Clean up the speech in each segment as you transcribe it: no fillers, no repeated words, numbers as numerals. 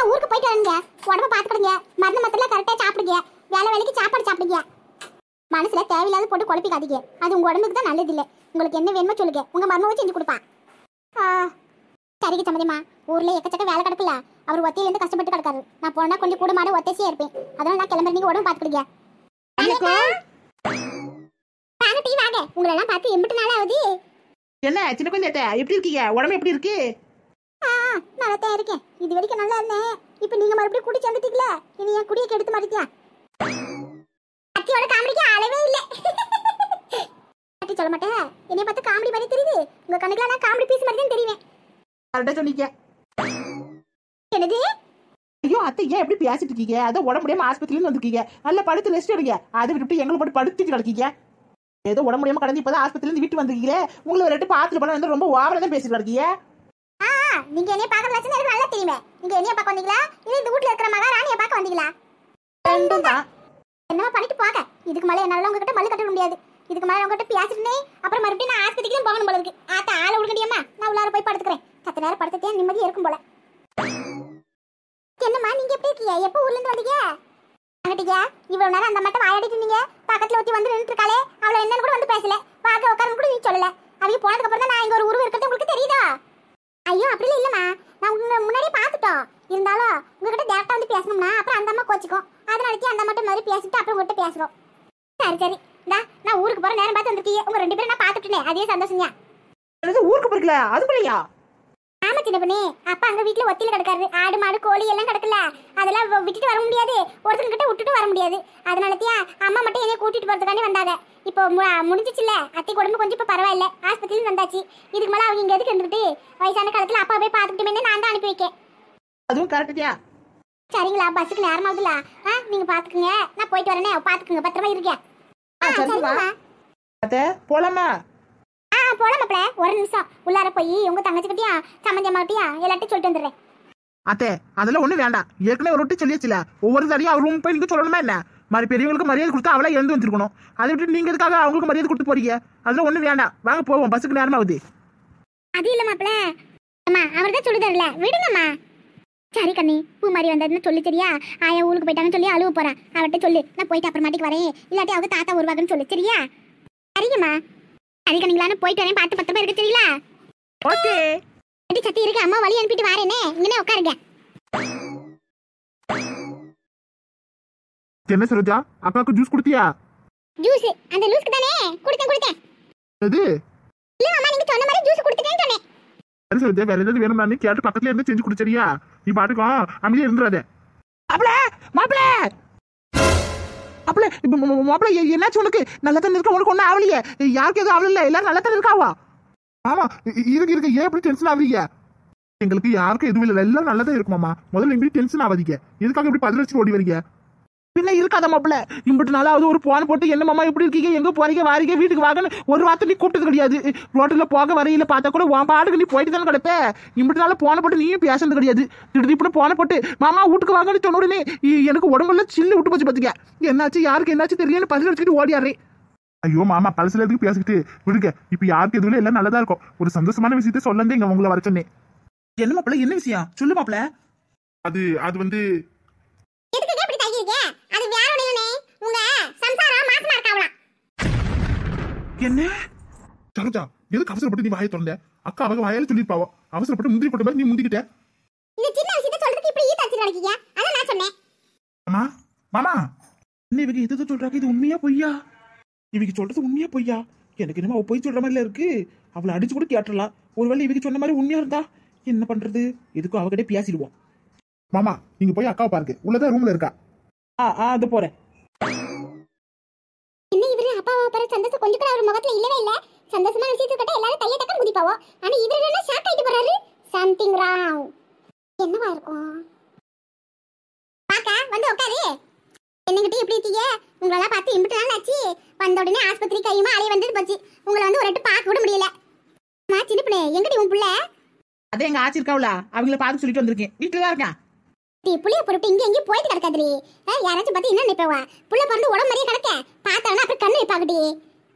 நான் ஊருக்கு போயிட்டு வரேங்க. உடம்ப பாத்துக்கிடுங்க. மருந்து மத்தெல்லாம் கரெக்டா சாப்பிடுங்க. வேலை வேலைக்கு சாப்பாடு சாப்பிடுங்க. மனசுல தேவையில்லாத போட்டு குழப்பிக்காதீங்க. அது உங்க உடம்புக்கு தான் நல்லது இல்ல. உங்களுக்கு என்ன வேணுமோ சொல்லுங்க. உங்க மருமவை செஞ்சு கொடுப்பா. சரிங்க சம்மதிமா. ஊர்ல எக்கச்சக்க வேலை கிடக்குல. அவர் ஒத்தையில இருந்து கஷ்டப்பட்டு கிடக்காரு. நான் போனா கொஞ்சம் கூட மாட ஒத்தைசியா இருப்பேன். அதனால நான் கிளம்புறேன். நீங்க உடம்பு பாத்துக்கிடுங்க. வாங்க டீ வாங்க. உங்களை எல்லாம் பார்த்து எம்பிட்டு நாள் ஆகுது. என்ன சின்ன குழந்தை எப்படி இருக்கீங்க? உடம்பு எப்படி இருக்கு? நல்லா தான் இருக்கேன். இது வரைக்கும் நல்லா இருந்தேன். இப்போ நீங்க மறுபடியும் குடி சேர்ந்துட்டீங்களா? இனி என் குடியை கெடுத்து மாட்டீங்க. அத்தியோட காமெடிக்கு அளவே இல்ல. அத்தி சொல்ல மாட்டேன். என்னைய பார்த்து காமெடி மாதிரி தெரியுது. உங்க கண்ணுக்குள்ள நான் காமெடி பீஸ் மாதிரி தான் தெரியுவேன். கரெக்டா சொன்னீங்க. என்னது? ஐயோ அத்தை ஏன் எப்படி பேசிட்டு இருக்கீங்க? அதான் உடம்பு முடியாம ஆஸ்பத்திரியில வந்திருக்கீங்க. நல்லா படுத்து ரெஸ்ட் எடுங்க. அதை விட்டு எங்களை போட்டு படுத்துட்டு கிடக்கீங்க. ஏதோ உடம்பு முடியாம கடந்து இப்பதான் ஆஸ்பத்திரில இருந்து வீட்டு வந்திருக்கீங்களே. உங்களை ஒரு ரெட்டு பாத்துட்டு போனா வந்து ரொம்ப ஓவரா தான் பேசிட்டு இருக்கீங்க. நீங்க என்னைய பார்க்க லட்சம் எனக்கு நல்லா தெரியுமே. நீங்க என்னைய பார்க்க வந்தீங்களா இல்ல இந்த வீட்ல இருக்கிற மகாராணியை பார்க்க வந்தீங்களா? ரெண்டும் தான். என்ன பண்ணிட்டு போக. இதுக்கு மேல என்னால உங்ககிட்ட மல்லு கட்ட முடியாது. இதுக்கு மேல உங்ககிட்ட பேசிட்டே அப்புறம் மறுபடியும் நான் ஆஸ்பத்திரிக்கு போகணும் போல இருக்கு. ஆத்த ஆள விடுங்கடியம்மா. நான் உள்ளார போய் படுத்துக்கிறேன். சத்த நேரம் படுத்துட்டே நிம்மதியா இருக்கும் போல. என்னம்மா நீங்க எப்படி இருக்கீங்க? எப்போ ஊர்ல இருந்து வந்தீங்க? அங்கட்டியா இவ்வளவு நேரம் அந்த மட்டும் வாயாடிட்டு இருந்தீங்க. பக்கத்துல ஒத்தி வந்து நின்னுட்டு இருக்காளே. அவள என்னன்னு கூட வந்து பேசல. வாங்க உட்காருன்னு கூட நீ சொல்லல. அவங்க போனதுக்கு அப்புறம் தான் நான் இங்க ஒரு உருவம் இருக்கிறது உங்களுக்கு தெரியுதா? ஐயோ அப்படிலாம் இல்லம்மா. நான் உங்க முன்னாடியே பார்த்துட்டோம். இருந்தாலும் உங்ககிட்ட டேரக்டா வந்து பேசணும்னா அப்புறம் அந்த அம்மா கோச்சிக்கும். அதனாலக்கே அந்த மட்டும் மாதிரி பேசிட்டு அப்புறம் உங்ககிட்ட பேசுறோம். சரி சரி. நான் ஊருக்கு போற நேரம் பார்த்து வந்துட்டீங்க. உங்க ரெண்டு பேரும் நான் பார்த்துட்டேன். அதே சந்தோஷம் தான். ஊருக்கு போறீங்களா? அதுக்குள்ளயா? ஆமா சின்ன பண்ணி. அப்பா அங்க வீட்டுல ஒத்தியில கிடக்காரு. ஆடு மாடு கோழி எல்லாம் கிடக்குல. அதெல்லாம் விட்டுட்டு வர முடியாது. ஒருத்தங்க கிட்ட விட்டுட்டு வர முடியாது. அதனாலத்தியா அம்மா மட்டும் என்னைய கூட்டிட்டு போறதுக்காண்டி வந்தாங்க. இப்போ முடிஞ்சிச்சுல. அத்தை உடம்பு கொஞ்சம் இப்ப பரவாயில்ல. ஆஸ்பத்திரியில வந்தாச்சு. இதுக்கு மேல அவங்க இங்க எதுக்கு இருந்துட்டு வயசான காலத்துல அப்பா போய் பாத்துக்கிட்டே நான் தான் அனுப்பி வைக்கேன். அதுவும் கரெக்டா. சரிங்களா? பஸ்ஸுக்கு நேரம் ஆகுதுல. நீங்க பாத்துக்குங்க. நான் போயிட்டு வரேனே. பாத்துக்குங்க. பத்திரமா இருக்கேன். அத்தை போலாமா? போலாம் மாப்ள. ஒரு நிமிஷம் உள்ளார போய் உங்க தங்கச்சிக்கிட்டியா சம்மந்தி அம்மாட்டியா எல்லாத்தையும் சொல்லிட்டு வந்துடுறேன். அத்தை அதெல்லாம் ஒண்ணு வேண்டாம். ஏற்கனவே ஒரு ரொட்டி சொல்லியாச்சுல. ஒவ்வொரு தடையும் அவர் ரூம் போய் நீங்க சொல்லணுமா என்ன? மாதிரி பெரியவங்களுக்கு மரியாதை கொடுத்தா அவளா எழுந்து வந்துருக்கணும். அதை விட்டு நீங்க எதுக்காக அவங்களுக்கு மரியாதை கொடுத்து போறீங்க? அதெல்லாம் ஒண்ணு வேண்டாம். வாங்க போவோம். பஸ்ஸுக்கு நேரம் ஆகுது. அது இல்ல மாப்ள. அம்மா அவர் தான் சொல்லி தரல. விடுங்கம்மா. சரி கண்ணி. பூ மாதிரி வந்ததுன்னு சொல்லி சரியா? ஆயா ஊருக்கு போயிட்டாங்கன்னு சொல்லி அழுவ போறேன். அவர்கிட்ட சொல்லு நான் போயிட்டு அப்புறமாட்டிக்கு வரேன். இல்லாட்டி அவங்க தாத்தா வருவாங்கன்னு சொல்லு சரியா? சரிங்கம்மா. சரி கண்ணிங்களான்னு போயிட்டு வரேன். பார்த்து பத்திரமா இருக்க சரிங்களா? ஓகே. எப்படி சத்தி இருக்கு? அம்மா வழி அனுப்பிட்டு வரேனே. இங்கே உட்காருங்க. என்ன சரோஜா அக்காவுக்கு ஜூஸ் குடுத்தியா? ஜூஸ் அந்த லூஸ்க்கு தானே கொடுத்தேன். எது? இல்ல மாமா நீங்க சொன்ன மாதிரி ஜூஸ் கொடுத்துட்டேன்னு சொன்னேன். சரி சரோஜா வேற ஏதாவது வேணும்னா நீ கேட்டு பக்கத்துல இருந்து செஞ்சு குடிச்சறியா? நீ பாட்டுக்கோ அமைதியா இருந்துறாத. மாப்ள மாப்ள என்னாச்சு உனக்கு? நல்லா தான் இருக்க. உனக்கு ஒன்னும் ஆகலையே. யாருக்கு எதுவும் ஆகல. எல்லாரும் நல்லா தான் இருக்காவா? ஆமா இருக்கு. ஏன் எப்படி டென்ஷன் ஆவீங்க? எங்களுக்கு யாருக்கும் எதுவும் இல்லை. எல்லாம் நல்லா தான் இருக்குமாமா. முதல்ல இப்படி டென்ஷன் ஆகாதீங்க. எதுக்காக இப்படி பதில் வச்சு ஓடி வரீங்க? பின்ன இருக்காத மாப்பிள்ள. இம்பிட்டு நாளாவது ஒரு போன் போட்டு என்ன மாமா எப்படி இருக்கீங்க, எங்க போறீங்க, வாரீங்க, வீட்டுக்கு வாங்கன்னு ஒரு வார்த்தை நீ கூப்பிட்டது கிடையாது. ரோட்டில் போக வரையில பார்த்தா கூட உன் பாட்டுக்கு நீ போயிட்டு தானே கிடப்ப. இம்பிட்டு நாள போன போட்டு நீயும் பேசுறது கிடையாது. திடீர்னு போன போட்டு மாமா வீட்டுக்கு வாங்கன்னு சொன்ன உடனே எனக்கு உடம்புல சில்லு விட்டு போச்சு பாத்துக்க. என்னாச்சு யாருக்கு என்னாச்சு தெரியலன்னு பதில் வச்சுக்கிட்டு ஓடியாரு. ஐயோ மாமா பழசுல எதுக்கு பேசிக்கிட்டு விடுங்க. இப்ப யாருக்கு எதுவும் எல்லாம் நல்லதா இருக்கும். ஒரு சந்தோஷமான விஷயத்த சொல்லந்தே இங்க உங்களை வர சொன்னேன். என்ன மாப்பிள்ள என்ன விஷயம் சொல்லு மாப்பிள்ள. அது வந்து என்ன சரோஜா எதுக்கு அவசரப்பட்டு நீ வாயை திறந்த? அக்கா அவங்க வாயால சொல்லிருப்பாவோ. அவசரப்பட்டு முந்திரி போட்ட மாதிரி நீ முந்திக்கிட்ட. இந்த சின்ன விஷயத்தை சொல்றதுக்கு இப்படி ஈ நினைக்கீங்க? அத நான் சொன்னேன். மாமா என்ன இவங்க எது சொல்றாங்க? இது உண்மையா பொய்யா? இவங்க சொல்றது உண்மையா பொய்யா? எனக்கு என்னமோ அவ பொய் சொல்ற மாதிரில இருக்கு. அவளை அடிச்சு கூட கேட்டலாம். ஒருவேளை இவங்க சொன்ன மாதிரி உண்மையா இருந்தா என்ன பண்றது? எதுக்கும் அவகிட்ட பேசிடுவோம். மாமா நீங்க போய் அக்காவை பாருங்க. உள்ளதான் ரூம்ல இருக்கா. அது போறேன். என்ன இவரு அப்பாவை பாரு சந்தோஷம் கொஞ்சம் கூட அவர் முகத்துல இல்லவே இல்ல. சந்தோஷமான விஷயத்தை கேட்டா எல்லாரும் கையை தக்க குதிப்பாவோ. ஆனா இவரு என்ன ஷாக் ஆயிட்டு போறாரு. Something wrong. என்னவா இருக்கும்? பாக்கா வந்து உட்காரு. என்னங்கிட்ட எப்படி இருக்கீங்க? உங்கள பார்த்து இம்பிட்டு நாள் ஆச்சு. வந்த உடனே ஆஸ்பத்திரி கையுமா அலைய வந்துட்டு போச்சு. உங்களை வந்து ஒரு எட்டு பார்க்க கூட முடியல. மா சின்ன பிள்ளை எங்கடி உன் புள்ள? அதே எங்க ஆச்சி இருக்காவுல அவங்கள பார்த்து சொல்லிட்டு வந்திருக்கேன். வீட்டுல தான் இருக்கேன். நீ புள்ளைய போட்டு இங்க எங்கேயும் போயிட்டு கிடக்காதுடி. யாராச்சும் பார்த்து என்ன நினைப்பவா? புள்ள பிறந்து உடம்பு மாதிரியே கிடக்க. பார்த்தாங்கன்னா அப்புறம் கண்ணு வைப்பாங்கடி.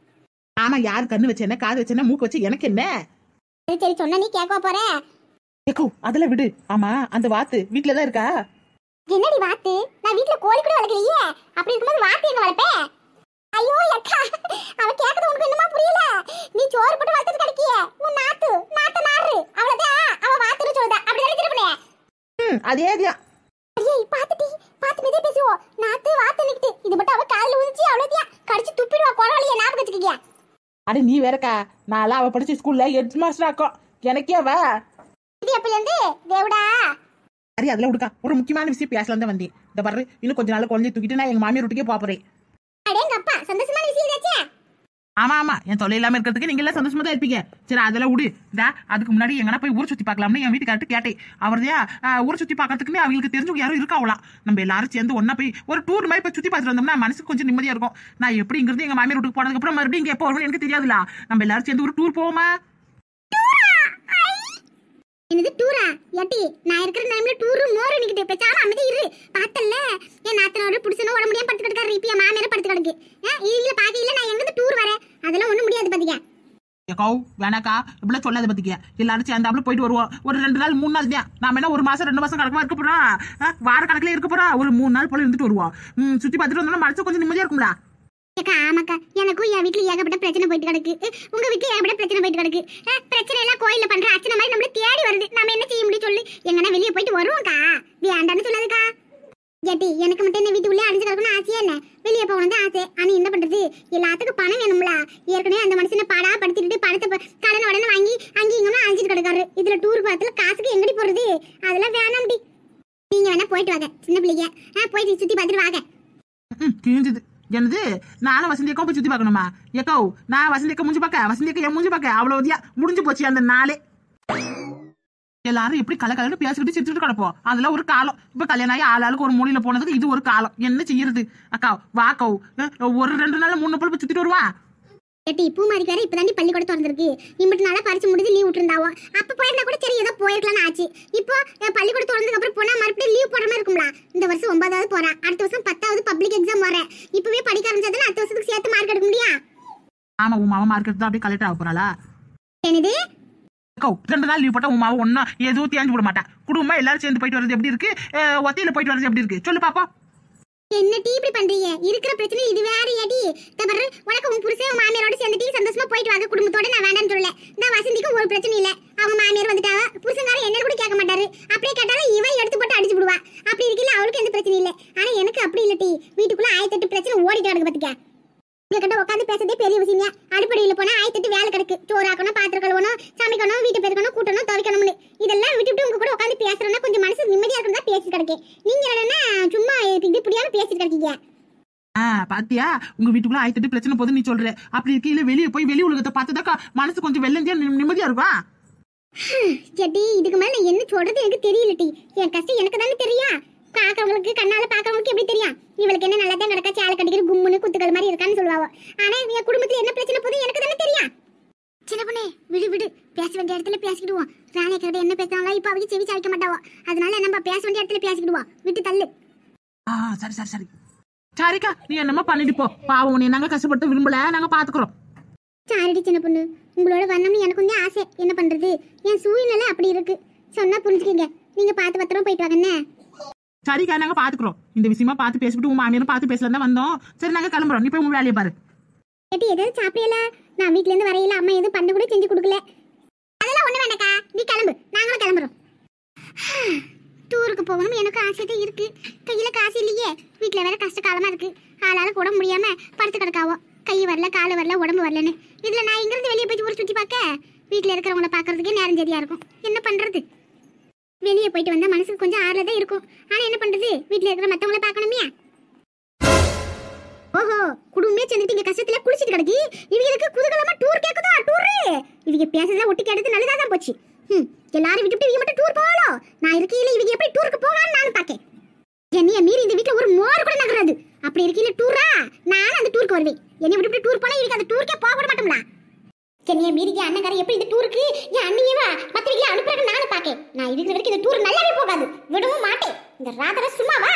ஆமா யாரு கண்ணு வச்ச என்ன காது வச்ச என்ன மூக்கு வச்சு எனக்கு என்ன? சரி சொன்னா நீ கேட்க போற. ஏக்கோ அதெல்லாம் விடு. ஆமா அந்த வாத்து வீட்டுலதான் இருக்கா? என்னடி வாத்து? நான் வீட்ல கோழி கூட வளர்க்கலையே. அப்படி இருக்கும்போது வாத்து எங்க வளர்ப்பேன்? ஐயோ அக்கா, அவ கேக்குறது உனக்கு என்னமா புரியல? நீ சோறு போட்டு வளர்த்துட்டு கிடைக்கியே உன் நாத்து நாறு. அவ்வளவுதான் அவ வாத்துன்னு சொல்லுதா. அப்படி நினைச்சிருப்பனே. அதேதான். ஐயே பாத்துட்டி, பாத்து மெதே பேசுவோ. நாத்து வாத்து நிக்கிட்டு இது மட்டும் அவ கால்ல ஊதிச்சு அவ்வளவுதான். கடிச்சு துப்பிடுவா. கொலவலிய ஞாபகம் வச்சுக்கீங்க. அட நீ வேறக்கா, நான்லாம் அவ படிச்ச ஸ்கூல்ல ஹெட் மாஸ்டர் ஆக்கும். எனக்கே அவ இது எப்பல இருந்து தேவடா? சரி அதெல்லாம் விடுக்கா. ஒரு முக்கியமான விஷயம் பேசலாம் தான் வந்தேன். இந்த பாரு, இன்னும் கொஞ்ச நாள் குழந்தைய தூக்கிட்டு நான் எங்க மாமியார் வீட்டுக்கே போறேன். அடேங்கப்பா, சந்தோஷமான விஷயம் இதாச்சே. ஆமா என் தொலை இல்லாம இருக்கிறதுக்கு நீங்க எல்லாம் சந்தோஷமா தான் இருப்பீங்க. சரி அதெல்லாம் விடு. அதுக்கு முன்னாடி எங்கன்னா போய் ஊர் சுத்தி பார்க்கலாம்னு என் வீட்டுக்காரட்டு கேட்டேன். அவர்தையா ஊர் சுத்தி பார்க்கறதுக்குன்னு அவங்களுக்கு தெரிஞ்சவங்க யாரும் இருக்காவலாம். நம்ம எல்லாரும் சேர்ந்து ஒன்னா போய் ஒரு டூர் மாதிரி போய் சுத்தி பார்த்துட்டு வந்தோம்னா மனசுக்கு கொஞ்சம் நிம்மதியா இருக்கும். நான் எப்படி இங்கிருந்து எங்க மாமியார் வீட்டுக்கு போனதுக்கு அப்புறம் மறுபடியும் இங்க எப்போ வரும்னு எனக்கு தெரியாதுல. நம்ம எல்லாரும் சேர்ந்து ஒரு டூர் போவோமா? என்னது டூரா? ஏட்டி நான் இருக்கிற டைம்ல டூரு மோர் நிக்கிட்டு பேசாம அமைதி இரு. பார்த்தல்ல என் நாத்தனோட புடிச்சனோ உட முடியாம படுத்து கிடக்காரு. இப்ப என் மாமியார படுத்து கிடக்கு. இதுல பாக்கையில நான் எங்க டூர் வரேன்? அதெல்லாம் ஒண்ணும் முடியாது பாத்தீங்க. ஏக்கோ வேணாக்கா, இப்படிலாம் சொல்லாத பாத்தீங்க. எல்லாரும் சேர்ந்தாப்புல போயிட்டு வருவோம். ஒரு 2 நாள் 3 நாள் தான். நாம என்ன ஒரு மாசம் 2 மாசம் கணக்கமா இருக்க போறோம்? வார கணக்குல இருக்க போறோம். ஒரு 3 நாள் போல இருந்துட்டு வருவோம். சுத்தி பார்த்துட்டு வந்தோம்னா மனசு கொஞ்சம் நிம்மதியா இருக்கும்ல. ஏக்கா ஆமாக்கா, எனக்கும் என் வீட்டுல ஏகப்பட்ட பிரச்சனை போயிட்டு கிடக்கு. உங்க வீட்டுல ஏகப்பட்ட பிரச்சனை போயிட்டு கிடக்கு. பிரச்சனை எல்லாம் கோயில்ல பண்ற அர்ச்சனை மாதிரி நம்மள தேடி வருது. நாம என்ன செய்ய முடியும் சொல்லு? எங்கன்னா வெளியே போயிட்டு வருவோம்க்கா. வேண்டான்னு சொல்லாதுக்கா. ஏட்டி எனக்கு மட்டும் என்ன வீட்டுக்குள்ளே அடிச்சு கிடக்கணும் ஆசையா என்ன? வெளியே போகணும் ஆசை. ஆனா என்ன பண்றது? எல்லாத்துக்கும் பணம் வேணும்ல. ஏற்கனவே அந்த மனுஷனை பாடா படுத்திட்டு பணத்தை கடன் உடனே வாங்கி அங்கேயும் அழிச்சிட்டு கிடக்காரு. இதுல டூர் பார்த்துல காசுக்கு எங்கடி போறது? அதெல்லாம் வேணாம்டி. நீங்க வேணா போயிட்டு வாங்க சின்ன பிள்ளைங்க. போயிட்டு சுத்தி பார்த்துட்டு வாங்க. கிழிஞ்சது என்னது? நானும் வசந்தி அக்கா போய் சுத்தி பார்க்கணுமா? ஏக்கோ நான் வசந்தி அக்கா மூஞ்சி பார்க்க, வசந்தி அக்கா என் மூஞ்சி பார்க்க அவ்வளவுதியா முடிஞ்சு போச்சு அந்த நாளே. எல்லாரும் எப்படி கலக்கலன்னு பேசிக்கிட்டு சிரிச்சுட்டு கிடப்போம். அதெல்லாம் ஒரு காலம். இப்ப கல்யாணம் ஆகி ஆளாளுக்கு ஒரு மூலையில போனதுக்கு இது ஒரு காலம். என்ன செய்யறது? அக்கா வாக்கோ ஒரு 2 நாள் 3 நாள் போய் சுத்திட்டு வருவா. ஏட்டி பூமாரிக்கு வேற இப்பதாண்டி பள்ளிக்கூடம் திறந்திருக்கு. இம்பிட்டு நாளா பரிச்சு முடிஞ்சு லீவ் விட்டுருந்தாவோ. அப்ப போயிருந்தா கூட சரி ஏதோ போயிருக்கலாம்னு ஆச்சு. இப்போ பள்ளிக்கூடம் திறந்ததுக்கு அப்புறம் போனா மறுபடியும் லீவ் போடுற மாதிரி இருக்கும்ல. இந்த வருஷம் 9வது போறா, அடுத்த வருஷம் 10வது பப்ளிக் எக்ஸாம் வரேன். இப்பவே படிக்க ஆரம்பிச்சதுன்னா அடுத்த வருஷத்துக்கு சேர்த்து மார்க் எடுக்க முடியா? ஆமா உன் மாமா மார்க் எடுத்து அப்படியே கலெக்டர் ஆக போறாளா? என்னது? 2 நாள் லீவ் போட்டா உன் மாமா ஒன்னும் எதுவும் தேஞ்சு விட மாட்டா. குடும்பமா எல்லாரும் சேர்ந்து போயிட்டு வர்றது எப்படி இருக்கு? ஒத்தையில போயிட்டு வர்றது எப்படி இருக்கு சொல்லு பாப்பா. என்ன டீ இப்படி பண்றீங்க? இருக்கிற பிரச்சனை இது வேற ஏடி. தபற உனக்கு உன் புருஷன் மாமியாரோட சேர்ந்து டீ சந்தோஷமா போயிட்டு வாங்க குடும்பத்தோட. நான் வேண்டாம்னு சொல்லல. நான் வசந்திக்கும் ஒரு பிரச்சனை இல்ல. அவங்க மாமியார் வந்துட்டாங்க. புருஷன்கார என்ன கூட கேட்க மாட்டாரு. அப்படியே கேட்டாலும் இவன் எடுத்து போட்டு அடிச்சு விடுவா. அப்படி இருக்கல அவளுக்கு எந்த பிரச்சனை இல்ல. ஆனா எனக்கு அப்படி இல்ல டீ. வீட்டுக்குள்ள 1008 பிரச்சனை ஓடிட்டு கிடக்கு பாத்துக்க. உங்ககிட்ட உட்காந்து பேசுறதே பெரிய விஷயம். அடுப்படியில போனா 1008 வேலை கிடக்கு. சோறு ஆக்கணும், பாத்திரம் கழுவணும், சமைக்கணும், வீட்டு பெருக்கணும், கூட்டணும், துவைக்கணும்னு இதெல்லாம் விட்டுவிட்டு உங்க கூட உட்காந்து பேசுறேன்னா கொஞ்சம் மனசு நிம்மதியா இருக்கும் தான் பேசி கிடக்கேன். நீங்க என்னன்னா சும்மா இது புரியாம பேசிட்டு கிடக்கீங்க. பாத்தியா உங்க வீட்டுக்குள்ள 1008 பிரச்சனை போது நீ சொல்ற. அப்படி இருக்கீல வெளியே போய் வெளி உலகத்தை பார்த்ததாக்கா மனசு கொஞ்சம் வெள்ளந்தியா நிம்மதியா இருக்கும். ஜெட்டி இதுக்கு மேல நான் என்ன சொல்றது எனக்கு தெரியல டி. என் கஷ்டம் எனக்கு தானே தெரியும். பாக்கறவங்களுக்கு கண்ணால பாக்கறவங்களுக்கு எப்படி தெரியும்? இவளுக்கு என்ன நல்லா தான் நடக்கா, சேலை கட்டிக்கிற கும்முன்னு குத்துக்கள் மாதிரி இருக்கான்னு சொல்லுவாங்க. ஆனா என் குடும்பத்துல என்ன பிரச்சனை போகுது எனக்கு தானே தெரியும். சின்ன பொண்ணே விடு விடு, பேச வேண்டிய இடத்துல பேசிக்கிடுவோம். ராணி கிட்ட என்ன பேசுறாங்களோ இப்ப அவங்க செவி சாய்க்க மாட்டாவோ. அதனால நம்ம பேச வேண்டிய இடத்துல பேசிக்கிடுவோம். விட்டு தள்ளு. சரி சரி சரி சரிக்கா, நீ என்னமா பண்ணிட்டு போ. பாவம் நீ நாங்க கஷ்டப்பட்டு விரும்பல, நாங்க பாத்துக்கிறோம். சாரிடி சின்ன பொண்ணு, உங்களோட வரணும்னு எனக்கு கொஞ்சம் ஆசை. என்ன பண்றது, என் சூழ்நிலை அப்படி இருக்கு. சொன்னா புரிஞ்சுக்கீங்க. நீங்க பார்த்து பத்திரமா போயிட்டு வாங்க என்ன. சரிக்கா நாங்க பாத்துக்கிறோம். இந்த விஷயமா பார்த்து பேசிட்டு உங்க மாமியாரும் பார்த்து பேசலாம் தான் வந்தோம். சரி நாங்க கிளம்புறோம். நீ போய் உங்க வேலையை பாரு. கேட்டி எதாவது சாப்பிடல? நான் வீட்ல இருந்து வரையில அம்மா எதுவும் பண்ண கூட செஞ்சு கொடுக்கல. அதெல்லாம் ஒண்ணு வேண்டாக்கா, நீ கிளம்பு, நாங்களும் கிளம்புறோம். டூருக்கு போகணும் எனக்கு ஆசை தான் இருக்கு. கையில காசு இல்லையே. வீட்டுல வேற கஷ்ட காலமா இருக்கு. ஆளால கூட முடியாம படுத்து கிடக்காவோ. கை வரல, காலு வரல, உடம்பு வரலன்னு. இதுல நான் இங்கிருந்து வெளியே போய் ஊர் சுத்தி பார்க்க வீட்டுல இருக்கிறவங்கள பாக்குறதுக்கே நேரம் சரியா இருக்கும். என்ன பண்றது? வெளியே போயிட்டு வந்தா மனசுக்கு கொஞ்சம் ஆறுதலா இருக்கும். ஆனா என்ன பண்றது, வீட்டுல இருக்கிற மத்தவங்கள பாக்கணுமே. ஓஹோ, குடும்பமே சேர்ந்துட்டு இங்க கஷ்டத்துல குளிச்சிட்டு கிடக்கி. இவங்களுக்கு குதூகலமா டூர் கேக்குதா? டூர் இவங்க பேசுறத ஒட்டி கேட்டது நல்லதா தான் போச்சு. எல்லாரும் விட்டுட்டு இவங்க மட்டும் டூர் போவாளோ? நான் இருக்கையில இவங்க எப்படி டூருக்கு போவான்னு நானும் பாக்கேன். என்னைய மீறி இந்த வீட்டுல ஒரு மோர் கூட நகராது. அப்படி இருக்கையில டூரா? நானும் அந்த டூருக்கு வருவேன். என்னைய விட்டு டூர் போனா இவங்க அந்த டூருக்கே போக விட மாட்டோம்ல. என்னைய மீறி என் அண்ணன் எப்படி இந்த டூருக்கு என் அண்ணியவா மத்தவங்களை அனுப்புறாங்க நானும் பாக்கேன். நான் இருக்கிற வரைக்கும் இந்த டூர் நல்லாவே போகாது. விடவும் மாட்டேன். இந்த ராத்திர சும்மாவா?